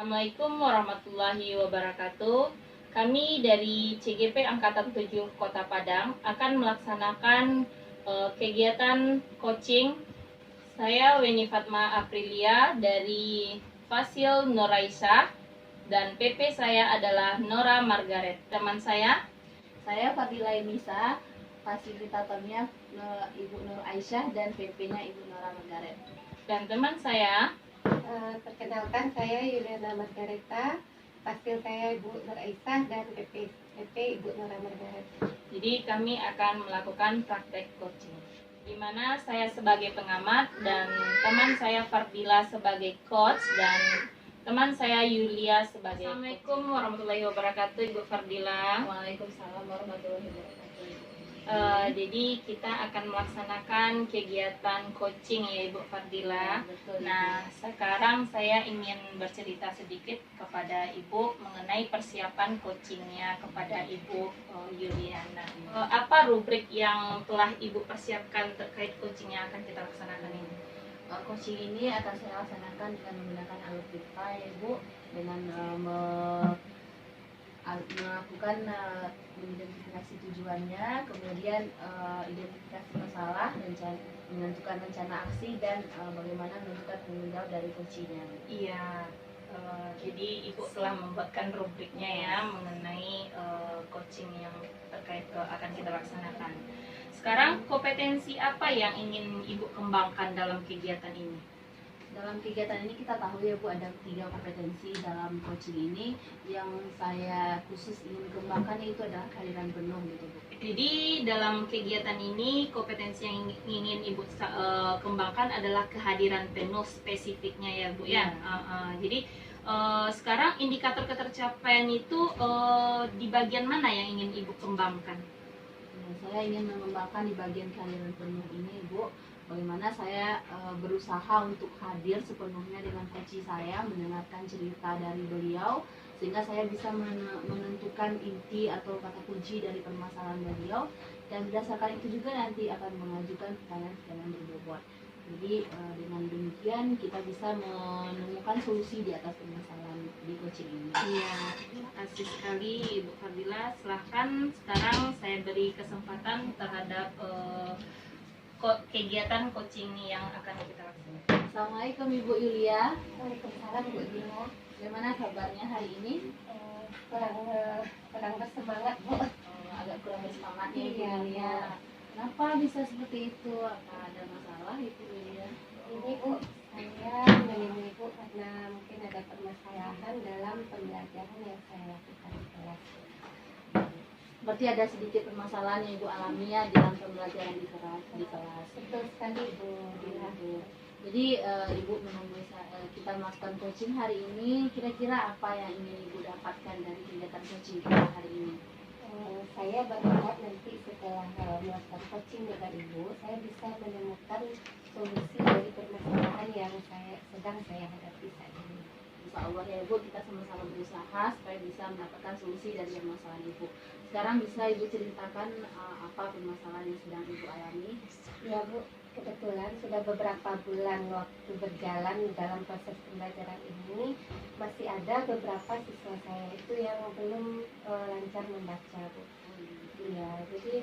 Assalamualaikum warahmatullahi wabarakatuh. Kami dari CGP Angkatan 7 Kota Padang akan melaksanakan kegiatan coaching. Saya Weni Fatma Aprilia dari Fasil Noraisa dan PP saya adalah Nora Margaret. Teman saya Fadila Nisa, fasilitatornya Ibu Nur Aisyah dan PP-nya Ibu Nora Margaret. Dan teman saya perkenalkan, saya Yuliana Margareta, fasil saya Ibu Nur Aisyah dan PP Ibu Nora Margaret. Jadi kami akan melakukan praktek coaching, di mana saya sebagai pengamat dan teman saya Fardila sebagai coach dan teman saya Yulia sebagai. Assalamualaikum warahmatullahi wabarakatuh, Ibu Fardila. Waalaikumsalam warahmatullahi wabarakatuh. Jadi kita akan melaksanakan kegiatan coaching ya Ibu Fardila. Betul, Nah, sekarang saya ingin bercerita sedikit kepada Ibu mengenai persiapan coachingnya kepada Ibu Yuliana. Apa rubrik yang telah Ibu persiapkan terkait coaching yang akan kita laksanakan ini? Coaching ini akan saya laksanakan dengan menggunakan alur kita ya Ibu, dengan melakukan mengidentifikasi tujuannya, kemudian identifikasi masalah, menentukan rencana aksi, dan bagaimana menentukan tanggung jawab dari coachingnya. Iya, jadi Ibu telah membuatkan rubriknya ya mengenai coaching yang terkait akan kita laksanakan. Sekarang kompetensi apa yang ingin Ibu kembangkan dalam kegiatan ini? Dalam kegiatan ini kita tahu ya Bu, ada 3 kompetensi dalam coaching ini. Yang saya khusus ingin kembangkan itu adalah kehadiran penuh gitu Bu. Jadi dalam kegiatan ini kompetensi yang ingin Ibu kembangkan adalah kehadiran penuh spesifiknya ya Bu ya. Jadi sekarang indikator ketercapaian itu di bagian mana yang ingin Ibu kembangkan? Saya ingin mengembangkan di bagian kehadiran penuh ini Bu. Bagaimana saya berusaha untuk hadir sepenuhnya dengan coach saya, mendengarkan cerita dari beliau, sehingga saya bisa menentukan inti atau kata kunci dari permasalahan beliau, dan berdasarkan itu juga nanti akan mengajukan pertanyaan-pertanyaan berbobot. Jadi dengan demikian kita bisa menemukan solusi di atas permasalahan di coaching ini. Iya, terima kasih sekali Ibu Fardila. Silahkan sekarang saya beri kesempatan terhadap kegiatan coaching yang akan kita laksanakan. Assalamualaikum Ibu Yulia. Waalaikumsalam Bu Dina. Bagaimana kabarnya hari ini? Kurang bersemangat Bu. Agak kurang bersemangat ya Ibu Iya, Yulia. iya. Kenapa bisa seperti itu? Apa ada masalah Ibu Yulia? Ini Bu, saya menemui Ibu karena mungkin ada permasalahan dalam pembelajaran yang saya lakukan di kelas. Berarti ada sedikit permasalahan yang Ibu alami ya dalam pembelajaran di kelas. Betul sekali Bu Dina. Jadi Ibu menemui kita melakukan coaching hari ini. Kira-kira apa yang ingin Ibu dapatkan dari kegiatan coaching kita hari ini? Saya berharap nanti setelah melakukan coaching dengan Ibu, saya bisa menemukan solusi dari permasalahan yang sedang saya hadapi saat ini. Insya Allah ya Ibu, kita sama-sama berusaha supaya bisa mendapatkan solusi dari permasalahan Ibu. Sekarang bisa Ibu ceritakan apa permasalahan yang sedang Ibu alami? Ya Bu, kebetulan sudah beberapa bulan waktu berjalan dalam proses pembelajaran ini, masih ada beberapa siswa saya itu yang belum lancar membaca Bu. Iya, jadi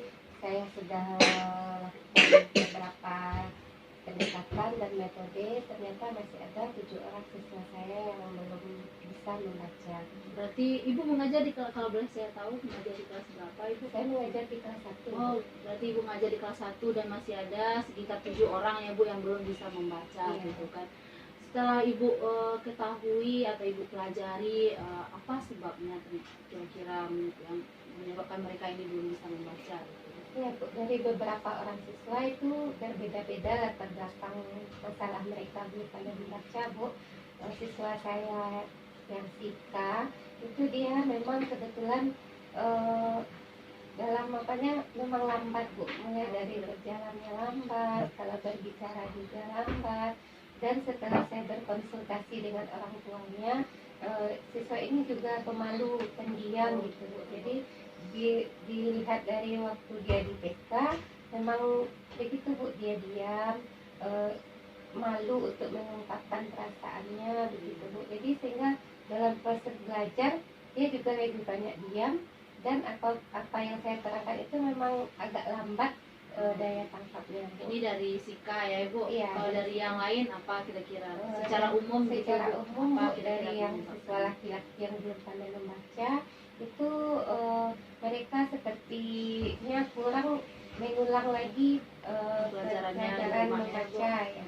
saya sudah lakukan beberapa pendekatan dan metode, ternyata masih ada 7 orang siswa saya yang belum bisa membaca. Berarti Ibu mengajar di kelas, kalau boleh saya tahu mengajar di kelas berapa Ibu? Saya mengajar di kelas 1. Oh, berarti Ibu mengajar di kelas 1 dan masih ada sekitar 7 orang ya Bu yang belum bisa membaca gitu kan. Setelah Ibu ketahui atau Ibu pelajari apa sebabnya kira-kira yang menyebabkan mereka ini belum bisa membaca gitu. Ya Bu, dari beberapa orang siswa itu berbeda-beda latar belakang masalah mereka belum pada membaca Bu. Siswa saya yang Sika itu dia memang kebetulan dalam memang lambat Bu, mulai dari berjalannya lambat, kalau berbicara juga lambat, dan setelah saya berkonsultasi dengan orang tuanya, siswa ini juga pemalu, pendiam gitu Bu. Jadi dilihat dari waktu dia di TK memang begitu Bu, dia diam, malu untuk mengungkapkan perasaannya begitu Bu. Jadi sehingga dalam proses belajar dia juga lebih banyak diam, dan apa yang saya terangkan itu memang agak lambat daya tangkapnya. Ini dari Sika ya Ibu. Iya. Kalau dari yang lain apa kira-kira? Eh, Secara umum gitu, secara Bu, umum apa Bu, kira-kira dari yang penyebabnya? siswa laki-laki yang belum pandai membaca itu mereka sepertinya kurang mengulang lagi Pelajarannya di pelajaran rumah ya, Bu. membaca ya,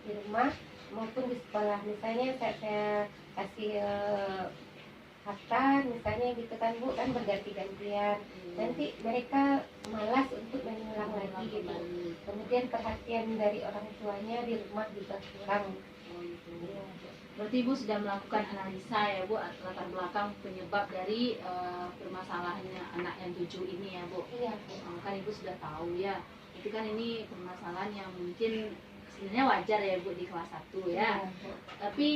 di rumah maupun di sekolah. Misalnya saya kasih kata misalnya gitu kan Bu, kan berganti-gantian, nanti mereka malas untuk mengulang lagi gitu. Kemudian perhatian dari orang tuanya di rumah juga kurang. Oh, gitu. Iya. Berarti Ibu sudah melakukan analisa ya Bu, latar belakang penyebab dari permasalahannya anak yang 7 ini ya Bu. Iya Bu. Kan Ibu sudah tahu ya, itu kan ini permasalahan yang mungkin sebenarnya wajar ya Bu di kelas 1 ya. Iya, Bu. Tapi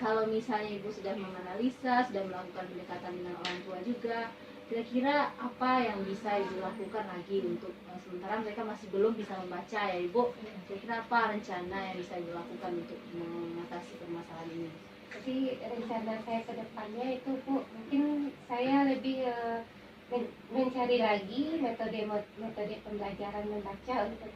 kalau misalnya Ibu sudah menganalisa, sudah melakukan pendekatan dengan orang tua juga, kira-kira apa yang bisa Ibu lakukan lagi untuk sementara mereka masih belum bisa membaca ya Ibu? Kira-kira apa rencana yang bisa Ibu lakukan untuk mengatasi permasalahan ini? Jadi rencana saya ke depannya itu Bu, mungkin saya lebih mencari lagi metode pembelajaran membaca untuk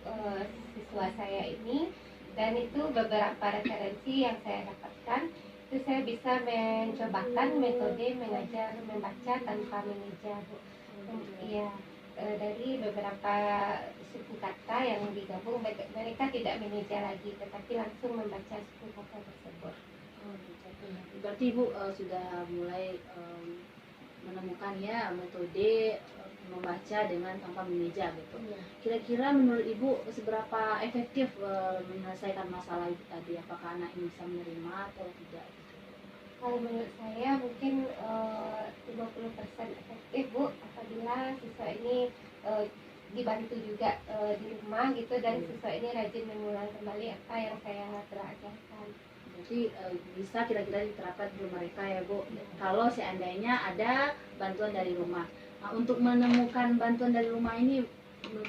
siswa saya ini, dan itu beberapa referensi yang saya dapatkan itu saya bisa mencobakan metode mengajar membaca tanpa mengeja Bu. Iya, dari beberapa suku kata yang digabung, mereka tidak mengeja lagi tetapi langsung membaca suku kata tersebut. Berarti Ibu sudah mulai menemukan ya metode membaca dengan tanpa mengeja gitu. Iya. Kira-kira menurut Ibu seberapa efektif menyelesaikan masalah itu tadi? Apakah anak ini bisa menerima atau tidak? Kalau menurut saya mungkin 50% efektif Bu, apabila siswa ini dibantu juga di rumah gitu, dan siswa ini rajin mengulang kembali apa yang saya telah ajarkan. Berarti bisa kira-kira diterapkan di mereka ya Bu, kalau seandainya ada bantuan dari rumah. Nah, untuk menemukan bantuan dari rumah ini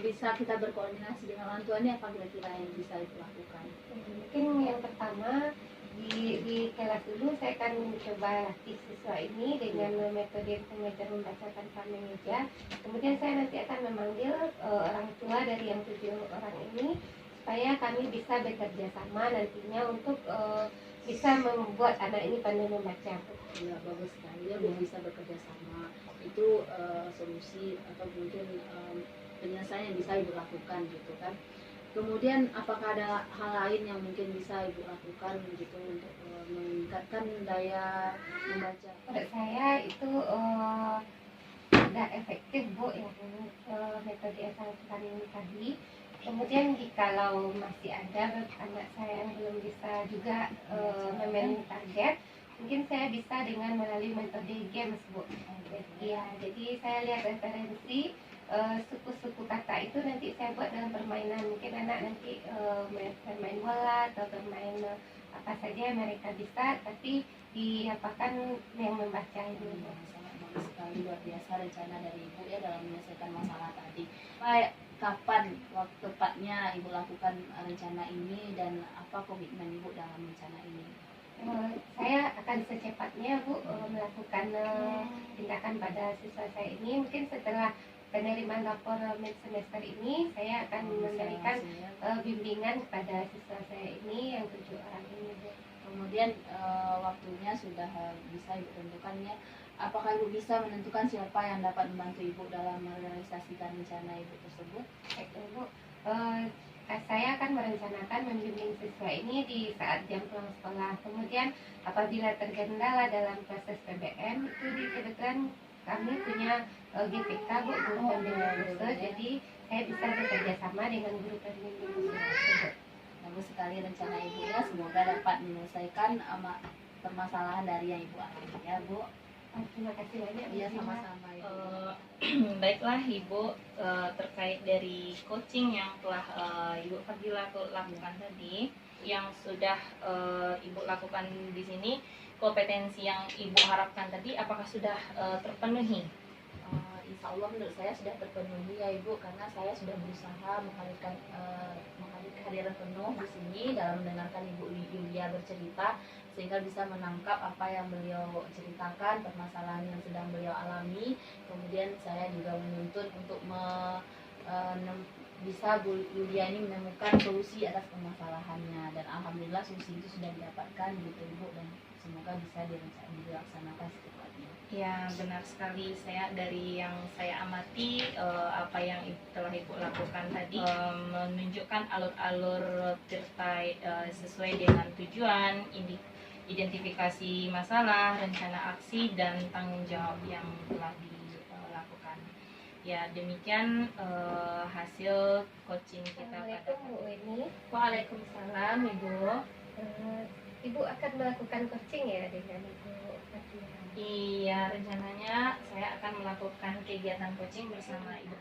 bisa kita berkoordinasi dengan orang tua, ini apa kira-kira yang bisa dilakukan? Mungkin yang pertama di kelas dulu saya akan mencoba latih siswa ini dengan metode pengajar membaca tanpa mengeja. Kemudian saya nanti akan memanggil orang tua dari yang 7 orang ini supaya kami bisa bekerja sama nantinya untuk bisa membuat anak ini pandai membaca. Ya, bagus sekali ya Bu, bisa bekerja sama. Itu solusi atau mungkin penyelesaian yang bisa Ibu lakukan gitu kan. Kemudian apakah ada hal lain yang mungkin bisa Ibu lakukan gitu untuk meningkatkan daya membaca? Menurut saya itu tidak efektif Bu, yang metode yang saya lakukan ini tadi. Kemudian jikalau masih ada anak saya yang belum bisa juga memenuhi target, mungkin saya bisa dengan melalui metode games Bu. Ya, jadi saya lihat referensi suku-suku kata itu nanti saya buat dalam permainan. Mungkin anak nanti bermain bola atau bermain apa saja mereka bisa, tapi diapakan yang membaca ini. Sangat bagus sekali, luar biasa rencana dari Ibu ya dalam menyelesaikan masalah tadi. Baik, kapan waktu tepatnya Ibu lakukan rencana ini dan apa komitmen Ibu dalam rencana ini? Saya akan secepatnya Bu melakukan tindakan pada siswa saya ini. Mungkin setelah penerimaan rapor mid semester ini saya akan memberikan bimbingan kepada siswa saya ini yang 7 orang ini Bu. Kemudian waktunya sudah bisa Ibu tentukan ya. Apakah Ibu bisa menentukan siapa yang dapat membantu Ibu dalam merealisasikan rencana Ibu tersebut? Baik Bu, saya akan merencanakan membimbing siswa ini di saat jam pulang sekolah. Kemudian apabila terkendala dalam proses PBM itu kebetulan kami punya GPK Bu, guru pembimbing khusus, jadi saya bisa bekerja sama dengan guru pembimbing khusus tersebut. Bagus sekali rencana Ibu ya, semoga dapat menyelesaikan permasalahan dari yang Ibu alami ya Bu. Terima kasih banyak. Iya, sama-sama Ibu. Baiklah Ibu, terkait dari coaching yang telah Ibu Fadila lakukan tadi, yang sudah Ibu lakukan di sini, kompetensi yang Ibu harapkan tadi apakah sudah terpenuhi? insya Allah menurut saya sudah terpenuhi ya Ibu, karena saya sudah berusaha menghadirkan kehadiran penuh di sini dalam mendengarkan Ibu Yulia bercerita, sehingga bisa menangkap apa yang beliau ceritakan, permasalahan yang sedang beliau alami. Kemudian saya juga menuntut untuk bisa Bu Yulia ini menemukan solusi atas permasalahannya, dan alhamdulillah solusi itu sudah didapatkan gitu Ibu, dan semoga bisa dilaksanakan secepatnya. Ya, benar sekali. Saya dari yang saya amati, apa yang telah Ibu lakukan tadi menunjukkan alur-alur tirta sesuai dengan tujuan, identifikasi masalah, rencana aksi, dan tanggung jawab yang telah dilakukan. Ya, demikian hasil coaching kita pada Assalamualaikum Bu Weni. Waalaikumsalam Ibu. Ibu akan melakukan coaching ya dengan Ibu Fatimah? Iya, rencananya saya akan melakukan kegiatan coaching bersama Ibu.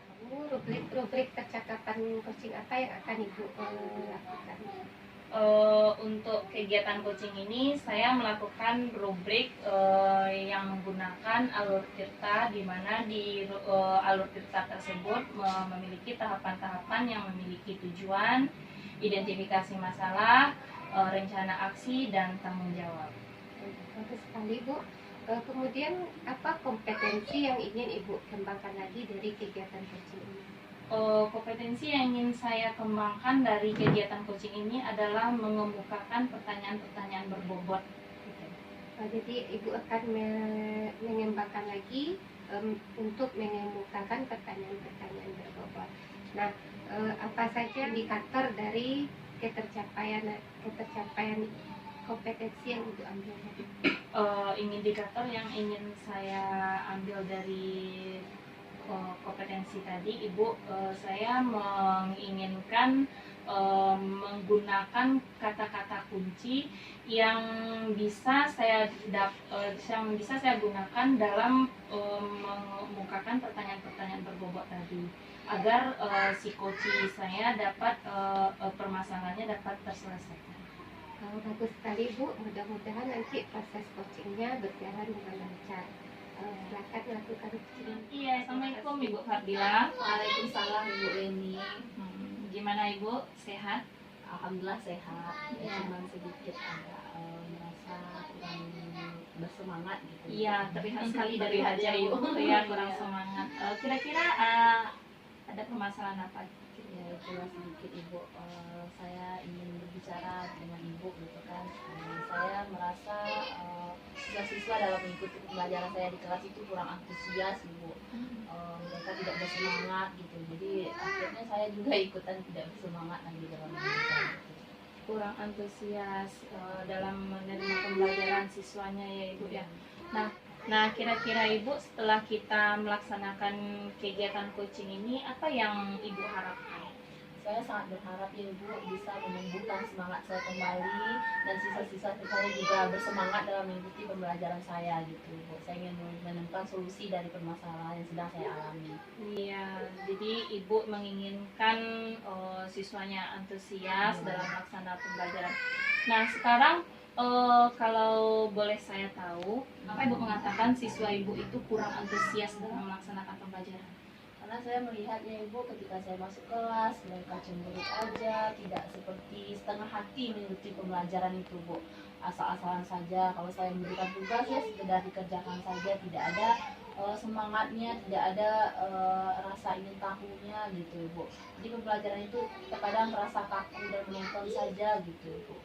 Rubrik percakapan coaching apa yang akan Ibu lakukan? Untuk kegiatan coaching ini saya melakukan rubrik yang menggunakan alur tirta, di mana di alur tirta tersebut memiliki tahapan-tahapan yang memiliki tujuan, identifikasi masalah, rencana aksi, dan tanggung jawab. Bagus sekali Bu. Kemudian apa kompetensi yang ingin Ibu kembangkan lagi dari kegiatan coaching ini? Kompetensi yang ingin saya kembangkan dari kegiatan coaching ini adalah mengemukakan pertanyaan-pertanyaan berbobot. Jadi Ibu akan mengembangkan lagi untuk mengemukakan pertanyaan-pertanyaan berbobot. Nah, apa saja indikator dari ketercapaian kompetensi yang Ibu ambil? Indikator yang ingin saya ambil dari kompetensi tadi, Ibu, saya menginginkan menggunakan kata-kata kunci yang bisa saya gunakan dalam mengemukakan pertanyaan-pertanyaan berbobot tadi, agar si coach saya dapat permasalahannya dapat terselesaikan. Bagus sekali Bu, mudah-mudahan nanti proses coachingnya berjalan dengan lancar. Silakan lakukan coaching. Iya, assalamualaikum Ibu Fardila. Waalaikumsalam Ibu Eni. Gimana Ibu, sehat? Alhamdulillah sehat. Ya. Cuman sedikit agak merasa kurang bersemangat gitu. Iya, terlihat sekali dari wajah Ibu. Ya, kurang semangat. Kira-kira ada permasalahan apa? Ya itulah sedikit Ibu, saya ingin berbicara dengan Ibu gitu kan. Saya merasa siswa-siswa dalam mengikuti pembelajaran saya di kelas itu kurang antusias Ibu. Mereka tidak bersemangat gitu, jadi akhirnya saya juga ikutan tidak bersemangat lagi dalam belajar gitu. Kurang antusias dalam menerima pembelajaran siswanya ya Ibu ya. Nah, kira-kira Ibu setelah kita melaksanakan kegiatan coaching ini, apa yang Ibu harapkan? Saya sangat berharap ya Ibu bisa menumbuhkan semangat saya kembali, dan siswa-siswa saya juga bersemangat dalam mengikuti pembelajaran saya gitu Ibu. Saya ingin menemukan solusi dari permasalahan yang sedang saya alami. Iya, jadi Ibu menginginkan siswanya antusias dalam melaksanakan pembelajaran. Nah, sekarang kalau boleh saya tahu, apa Ibu mengatakan siswa Ibu itu kurang antusias dalam melaksanakan pembelajaran? Karena saya melihatnya Ibu, ketika saya masuk kelas mereka cemberut aja, tidak seperti setengah hati mengikuti pembelajaran itu Bu. Asal-asalan saja, kalau saya memberikan tugas ya sekedar dikerjakan saja, tidak ada semangatnya, tidak ada rasa ingin tahunya gitu Bu. Jadi pembelajaran itu terkadang terasa kaku dan menonton saja gitu Bu.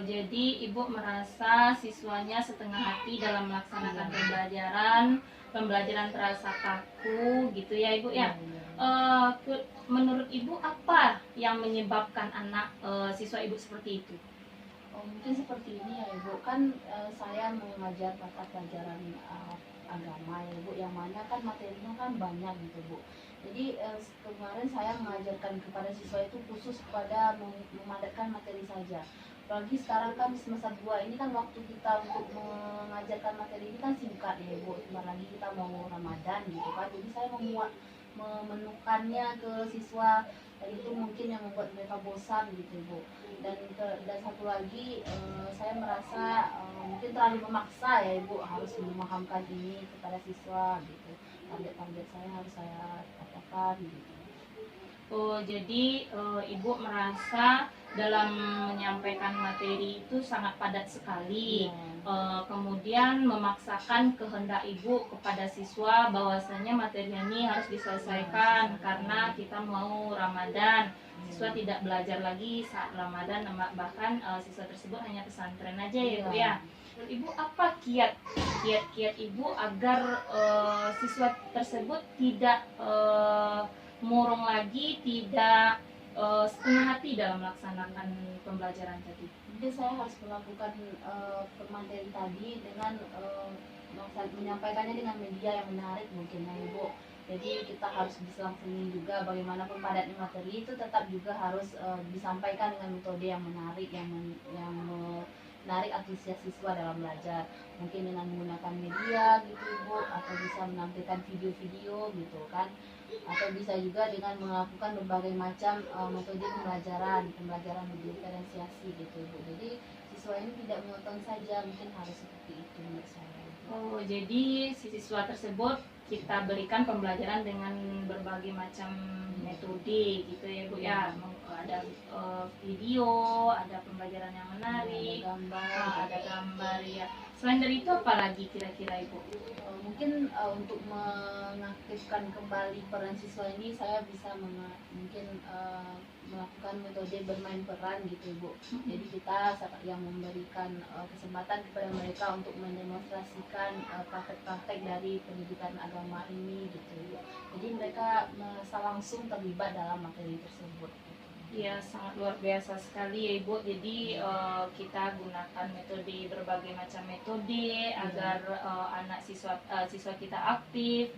Jadi Ibu merasa siswanya setengah hati dalam melaksanakan pembelajaran terasa kaku gitu ya Ibu ya. Menurut Ibu apa yang menyebabkan siswa Ibu seperti itu? Mungkin seperti ini ya Ibu, kan saya mengajar mata pelajaran agama ya Bu, yang mana kan materinya kan banyak gitu Bu. Jadi kemarin saya mengajarkan kepada siswa itu khusus pada memadatkan materi saja. Apalagi sekarang kan di semester 2 ini kan waktu kita untuk mengajarkan materi ini kan singkat ya Bu. Sebentar lagi kita mau Ramadan gitu kan. Jadi saya memenuhkannya ke siswa, dan itu mungkin yang membuat mereka bosan gitu Bu. Dan satu lagi saya merasa mungkin terlalu memaksa ya Ibu, harus memahamkan ini kepada siswa gitu. target-target saya harus saya katakan gitu. Oh, jadi Ibu merasa dalam menyampaikan materi itu sangat padat sekali. Iya. Kemudian memaksakan kehendak Ibu kepada siswa bahwasanya materi ini harus diselesaikan karena kita mau Ramadan. Siswa tidak belajar lagi saat Ramadan, bahkan siswa tersebut hanya pesantren aja ya Bu ya. Ibu, apa kiat-kiat Ibu agar siswa tersebut tidak murung lagi, tidak setengah hati dalam melaksanakan pembelajaran tadi? Mungkin saya harus melakukan materi tadi dengan menyampaikannya dengan media yang menarik mungkin ya Ibu. Jadi kita harus diselang-selingin juga, bagaimanapun padatnya materi itu tetap juga harus disampaikan dengan metode yang menarik, yang menarik antusias siswa dalam belajar. Mungkin dengan menggunakan media gitu Ibu, atau bisa menampilkan video-video gitu kan, atau bisa juga dengan melakukan berbagai macam metode pembelajaran berdiferensiasi gitu Bu. Jadi siswa ini tidak monoton saja, mungkin harus seperti itu menurut saya. Oh, jadi si siswa tersebut kita berikan pembelajaran dengan berbagai macam metode gitu ya Bu ya. Ada video, ada pembelajaran yang menarik, ada gambar ya. Selain dari itu apa lagi kira-kira Ibu? Mungkin untuk mengaktifkan kembali peran siswa ini saya bisa mungkin melakukan metode bermain peran gitu Bu. Jadi kita yang memberikan kesempatan kepada mereka untuk mendemonstrasikan praktek-praktek dari pendidikan agama ini gitu Bu. Jadi mereka merasa langsung terlibat dalam materi tersebut. Ya, sangat luar biasa sekali ya Ibu. Jadi kita gunakan metode, berbagai macam metode agar anak siswa kita aktif.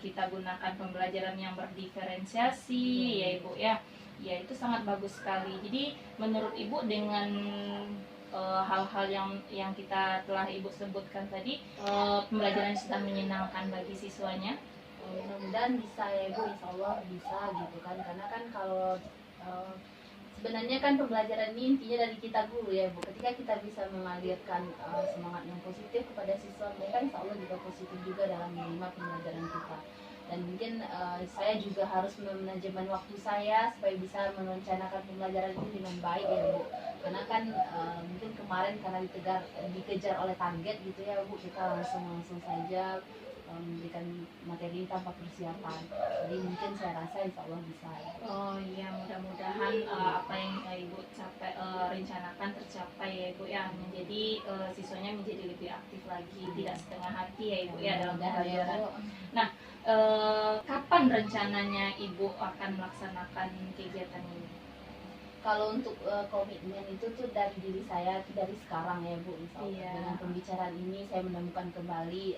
Kita gunakan pembelajaran yang berdiferensiasi ya Ibu ya. Ya, itu sangat bagus sekali. Jadi menurut Ibu dengan hal-hal yang kita telah Ibu sebutkan tadi, pembelajaran sudah menyenangkan bagi siswanya? Mudah-mudahan bisa ya Bu, insya Allah bisa gitu kan, karena kan kalau sebenarnya kan pembelajaran ini intinya dari kita guru ya Bu. Ketika kita bisa mengalirkan semangat yang positif kepada siswa, mereka insya Allah juga positif juga dalam menerima pembelajaran kita. Dan mungkin saya juga harus memanajemen waktu saya supaya bisa merencanakan pembelajaran ini dengan baik ya Bu. Karena kan mungkin kemarin karena dikejar oleh target gitu ya Bu, kita langsung saja memberikan materi tanpa persiapan. Jadi mungkin saya rasa insya Allah bisa ya. Oh iya, mudah-mudahan apa yang Ibu rencanakan tercapai ya Ibu ya. Menjadi siswanya menjadi lebih aktif lagi, tidak setengah hati ya Ibu ya dalam pembelajaran. Nah, kapan rencananya Ibu akan melaksanakan kegiatan ini? Kalau untuk komitmen itu tuh dari diri saya tuh dari sekarang ya Bu, insya Allah. Iya. Dengan pembicaraan ini saya menemukan kembali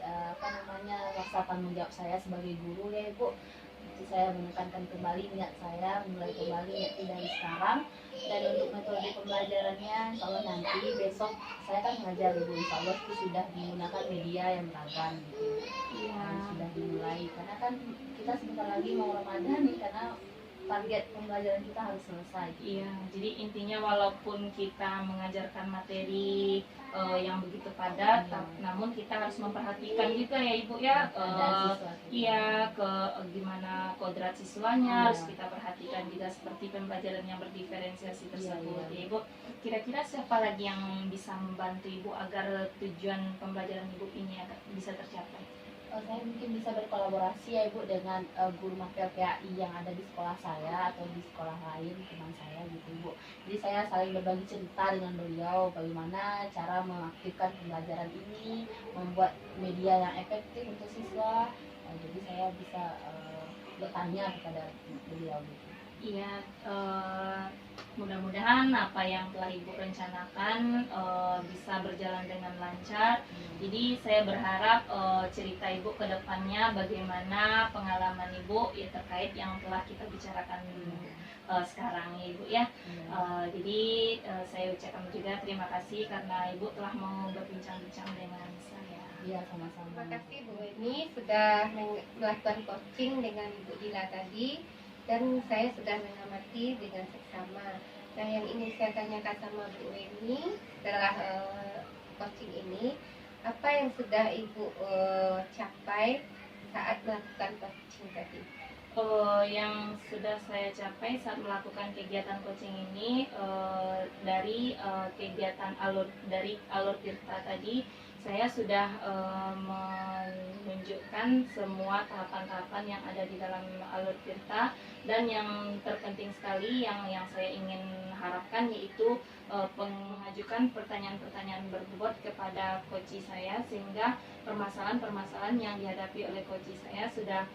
rasa tanggung jawab saya sebagai guru ya Bu. Itu saya menekankan kembali niat saya, mulai kembali niat dari sekarang. Dan untuk metode pembelajarannya insya Allah nanti besok saya kan mengajar Bu, insya Allah itu sudah menggunakan media yang beragam gitu. Iya. Sudah dimulai karena kan kita sebentar lagi mau Ramadan nih, karena target pembelajaran kita harus selesai. Iya, jadi intinya walaupun kita mengajarkan materi yang begitu padat, namun kita harus memperhatikan juga ya Ibu ya, gimana kodrat siswanya harus kita perhatikan juga, seperti pembelajaran yang berdiferensiasi tersebut. Ya Ibu, kira-kira siapa lagi yang bisa membantu Ibu agar tujuan pembelajaran Ibu ini bisa tercapai? Saya mungkin bisa berkolaborasi ya Ibu dengan guru mapel PAI yang ada di sekolah saya atau di sekolah lain teman saya gitu Ibu. Jadi saya saling berbagi cerita dengan beliau bagaimana cara mengaktifkan pembelajaran ini, membuat media yang efektif untuk siswa. Jadi saya bisa bertanya kepada beliau gitu. Iya, mudah-mudahan apa yang telah Ibu rencanakan bisa berjalan dengan lancar. Jadi saya berharap cerita Ibu ke depannya bagaimana pengalaman Ibu ya terkait yang telah kita bicarakan sekarang ya Ibu ya. Jadi saya ucapkan juga terima kasih karena Ibu telah mau berbincang-bincang dengan saya. Iya, sama-sama. Terima kasih Bu Eni sudah melakukan coaching dengan Ibu Dila tadi, dan saya sudah mengamati dengan seksama. Nah, yang ingin saya tanyakan sama Bu Eni setelah coaching ini, apa yang sudah Ibu capai saat melakukan coaching tadi? Yang sudah saya capai saat melakukan kegiatan coaching ini, dari kegiatan dari alur tirta tadi, saya sudah menunjukkan semua tahapan-tahapan yang ada di dalam alur tirta, dan yang terpenting sekali yang saya ingin harapkan yaitu mengajukan pertanyaan-pertanyaan berbobot kepada coach saya, sehingga permasalahan-permasalahan yang dihadapi oleh coach saya sudah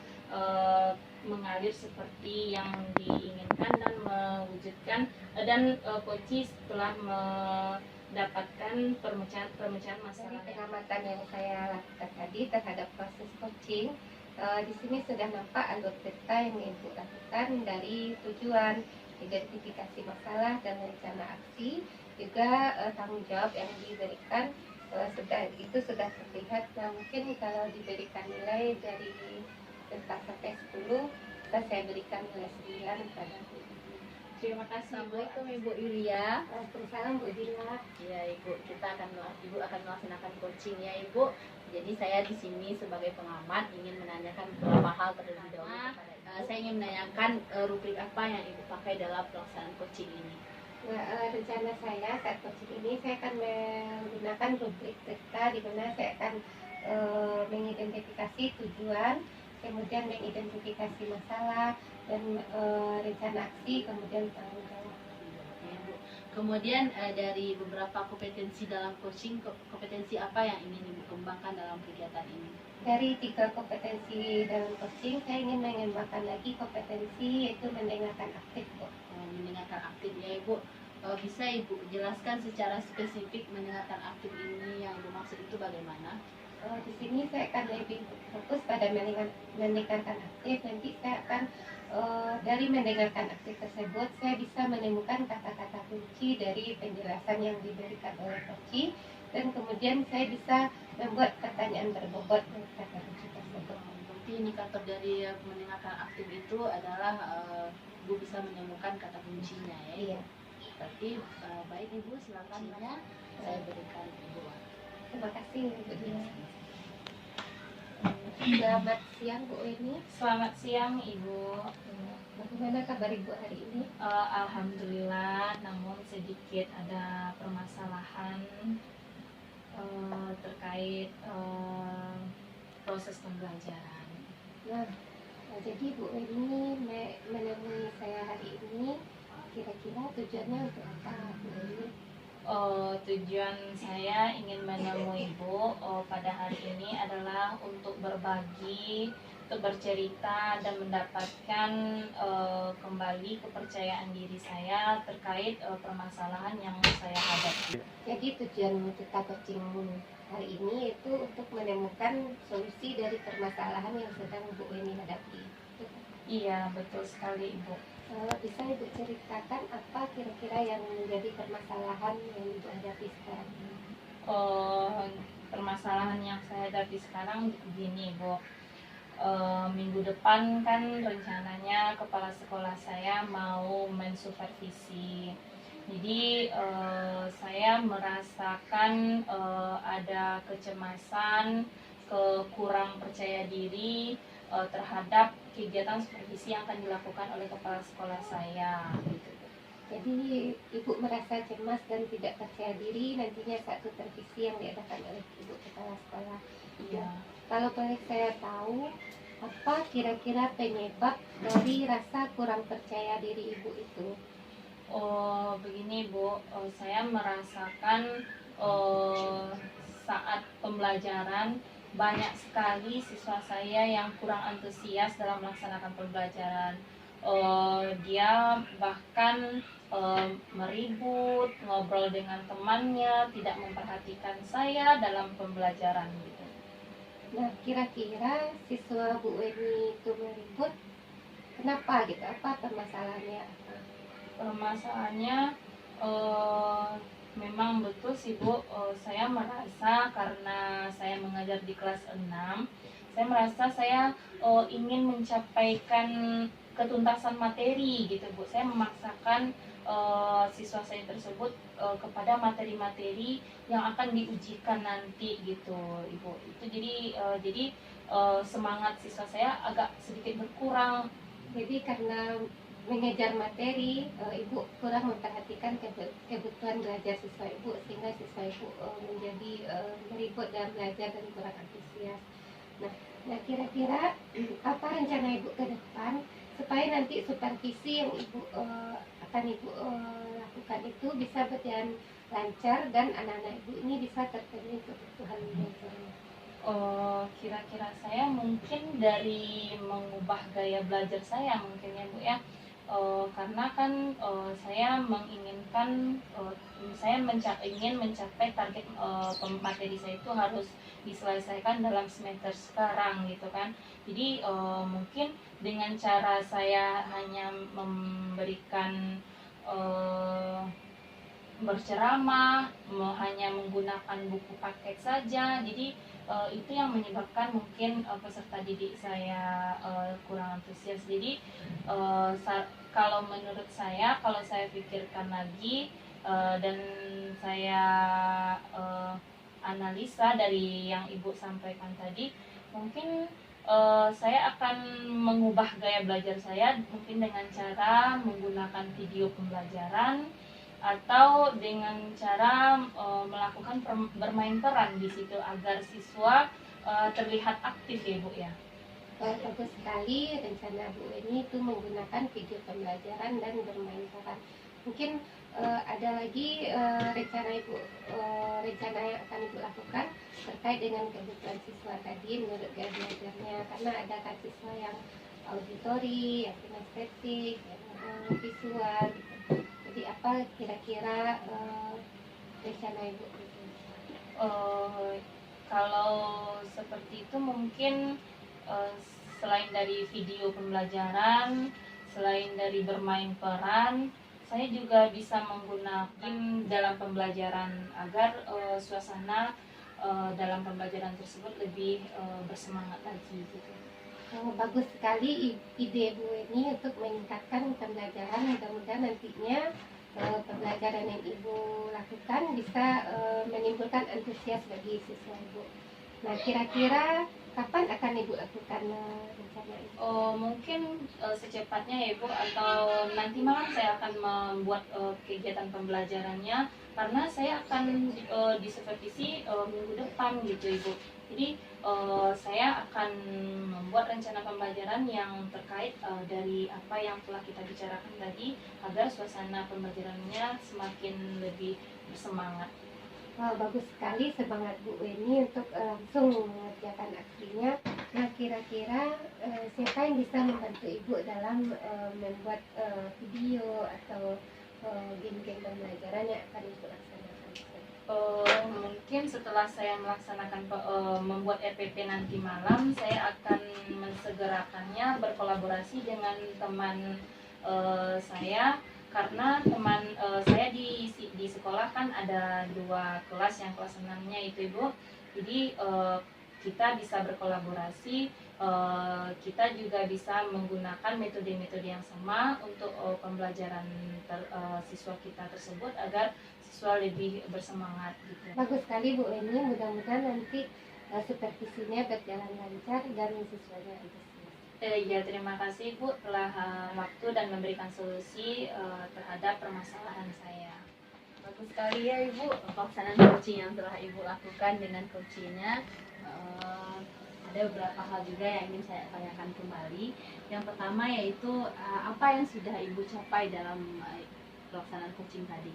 mengalir seperti yang diinginkan dan mewujudkan, dan coach telah mendapatkan pemecahan masalah. Dari pengamatan yang saya lakukan tadi terhadap proses coaching, di sini sudah nampak alur cerita yang Ibu lakukan dari tujuan, identifikasi masalah dan rencana aksi, juga tanggung jawab yang diberikan. Sudah terlihat. Nah, mungkin kalau diberikan nilai dari 4 sampai 10, saya berikan nilai 9 pada Bu. Terima kasih Bu. Assalamualaikum Ibu Yulia. Waalaikumsalam Bu Dila. Ya Ibu, Ibu akan melaksanakan coaching ya Ibu. Jadi saya di sini sebagai pengamat ingin menanyakan beberapa hal terlebih dahulu. Saya ingin menanyakan rubrik apa yang Ibu pakai dalam pelaksanaan coaching ini. Nah, rencana saya saat coaching ini saya akan menggunakan rubrik cerita, di mana saya akan mengidentifikasi tujuan, kemudian mengidentifikasi masalah, dan rencana aksi, kemudian tanggung jawab. Ya, Bu. Kemudian dari beberapa kompetensi dalam coaching, kompetensi apa yang ingin Ibu kembangkan dalam kegiatan ini? Dari 3 kompetensi dalam coaching, saya ingin mengembangkan lagi kompetensi yaitu mendengarkan aktif, Bu. Mendengarkan aktif ya Ibu. Bisa Ibu jelaskan secara spesifik mendengarkan aktif ini yang Ibu maksud itu bagaimana? Di sini saya akan lebih fokus pada mendengarkan aktif. Nanti saya akan dari mendengarkan aktif tersebut saya bisa menemukan kata-kata kunci dari penjelasan yang diberikan oleh coach, dan kemudian saya bisa membuat pertanyaan berbobot dari kata kunci tersebut. Berarti indikator dari mendengarkan aktif itu adalah Ibu bisa menemukan kata kuncinya ya. Iya. Berarti baik Ibu, silakan ya. Saya berikan Ibu. Terima kasih Bu Dila. Selamat siang Bu Eni. Selamat siang Ibu. Bagaimana kabar Ibu hari ini? Alhamdulillah, namun sedikit ada permasalahan terkait proses pembelajaran. Nah, jadi Bu Eni menemui saya hari ini, kira-kira tujuannya untuk apa Bu Eni? Tujuan saya ingin menemui Ibu pada hari ini adalah untuk berbagi, untuk bercerita dan mendapatkan kembali kepercayaan diri saya terkait permasalahan yang saya hadapi. Jadi tujuan kita coaching hari ini itu untuk menemukan solusi dari permasalahan yang sedang Bu Eni hadapi. Iya, betul sekali Ibu. Bisa Ibu ceritakan apa kira-kira yang menjadi permasalahan yang Ibu hadapi sekarang ini? Permasalahan yang saya hadapi sekarang begini Bu. Minggu depan kan rencananya kepala sekolah saya mau mensupervisi. Jadi saya merasakan ada kecemasan, kurang percaya diri terhadap kegiatan supervisi yang akan dilakukan oleh kepala sekolah saya. Gitu. Jadi Ibu merasa cemas dan tidak percaya diri nantinya saat supervisi yang diadakan oleh Ibu kepala sekolah. Iya. Kalau boleh saya tahu, apa kira-kira penyebab dari rasa kurang percaya diri Ibu itu? Begini Bu, saya merasakan saat pembelajaran banyak sekali siswa saya yang kurang antusias dalam melaksanakan pembelajaran. Dia bahkan meribut, ngobrol dengan temannya, tidak memperhatikan saya dalam pembelajaran gitu. Nah, kira-kira siswa Bu Eni itu meribut, kenapa gitu? Apa permasalahannya? Permasalahannya memang betul sih Bu, saya merasa karena saya mengajar di kelas 6, saya merasa saya ingin mencapaikan ketuntasan materi gitu Bu. Saya memaksakan siswa saya tersebut kepada materi-materi yang akan diujikan nanti gitu Ibu. Itu jadi semangat siswa saya agak sedikit berkurang. Jadi karena mengejar materi, Ibu kurang memperhatikan kebutuhan belajar siswa Ibu, sehingga siswa Ibu menjadi beribut dalam belajar dan kurang antusias. Nah, kira-kira apa rencana Ibu ke depan supaya nanti supervisi yang akan Ibu lakukan itu bisa berjalan lancar dan anak-anak Ibu ini bisa terpenuhi kebutuhan belajarnya? Kira-kira saya mungkin dari mengubah gaya belajar saya mungkin ya Bu ya. Karena kan saya menginginkan saya ingin mencapai target materi saya itu harus diselesaikan dalam semester sekarang gitu kan. Jadi mungkin dengan cara saya hanya memberikan berceramah, hanya menggunakan buku paket saja. Jadi itu yang menyebabkan mungkin peserta didik saya kurang antusias. Jadi kalau menurut saya, kalau saya pikirkan lagi dan saya analisa dari yang Ibu sampaikan tadi, mungkin saya akan mengubah gaya belajar saya mungkin dengan cara menggunakan video pembelajaran atau dengan cara melakukan bermain peran di situ agar siswa terlihat aktif ya Bu ya. Bagus sekali rencana Bu ini itu menggunakan video pembelajaran dan bermain peran. Mungkin ada lagi rencana yang akan Ibu lakukan terkait dengan kebutuhan siswa tadi menurut gaya belajarnya, karena ada kan siswa yang auditori, yang kinestetik, yang visual gitu. Jadi apa kira-kira rencana Ibu? Kalau seperti itu mungkin selain dari video pembelajaran, selain dari bermain peran, saya juga bisa menggunakan dalam pembelajaran agar suasana dalam pembelajaran tersebut lebih bersemangat lagi gitu. Bagus sekali ide Bu ini untuk meningkatkan pembelajaran. Mudah-mudahan nantinya pembelajaran yang Ibu lakukan bisa menimbulkan antusias bagi siswa Ibu. Nah, kira-kira kapan akan Ibu lakukan rencana itu? Mungkin secepatnya ya Ibu, atau nanti malam saya akan membuat kegiatan pembelajarannya, karena saya akan disupervisi minggu depan gitu Ibu. Jadi saya akan membuat rencana pembelajaran yang terkait dari apa yang telah kita bicarakan tadi agar suasana pembelajarannya semakin lebih bersemangat. Bagus sekali semangat Bu Weni untuk langsung mengerjakan aksinya. Nah, kira-kira siapa yang bisa membantu Ibu dalam membuat video atau game-game pembelajaran yang akan Ibu laksanakan? Mungkin setelah saya melaksanakan membuat RPP nanti malam, saya akan mensegerakannya berkolaborasi dengan teman saya, karena teman saya di sekolah kan ada 2 kelas, yang kelas 6-nya itu Ibu. Jadi kita bisa berkolaborasi, kita juga bisa menggunakan metode-metode yang sama untuk pembelajaran siswa kita tersebut agar siswa lebih bersemangat gitu. Bagus sekali Bu Eni, mudah-mudahan nanti supervisinya berjalan lancar dan siswanya antusias. Ya, terima kasih Bu telah waktu dan memberikan solusi terhadap permasalahan saya. Bagus sekali ya Ibu pelaksanaan coaching yang telah Ibu lakukan dengan coachingnya. Ada beberapa hal juga yang ingin saya tanyakan kembali. Yang pertama yaitu apa yang sudah Ibu capai dalam pelaksanaan coaching tadi?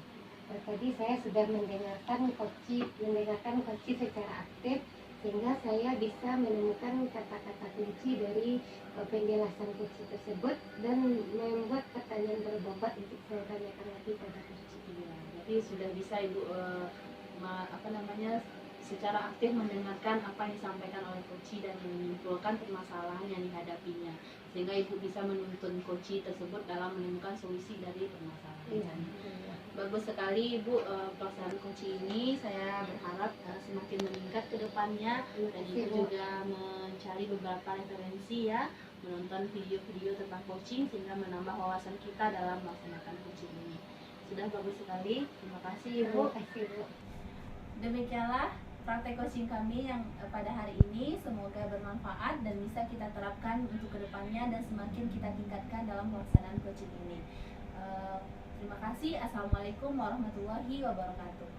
Tadi saya sudah mendengarkan coach secara aktif, sehingga saya bisa menemukan kata-kata kunci dari penjelasan coach tersebut dan membuat pertanyaan berbobot untuk saya tanyakan lagi pada coach. Jadi sudah bisa Ibu secara aktif mendengarkan apa yang disampaikan oleh coach dan menyimpulkan permasalahan yang dihadapinya, sehingga Ibu bisa menuntun coach tersebut dalam menemukan solusi dari permasalahan. Bagus sekali Ibu pelaksanaan coach ini. Saya berharap semakin meningkat ke depannya, dan Ibu juga mencari beberapa referensi ya, menonton video-video tentang coaching sehingga menambah wawasan kita dalam melaksanakan coaching ini. Sudah bagus sekali. Terima kasih Ibu. Terima kasih Bu. Demikianlah praktek coaching kami yang pada hari ini, semoga bermanfaat dan bisa kita terapkan untuk kedepannya dan semakin kita tingkatkan dalam pelaksanaan coaching ini. Terima kasih. Assalamualaikum warahmatullahi wabarakatuh.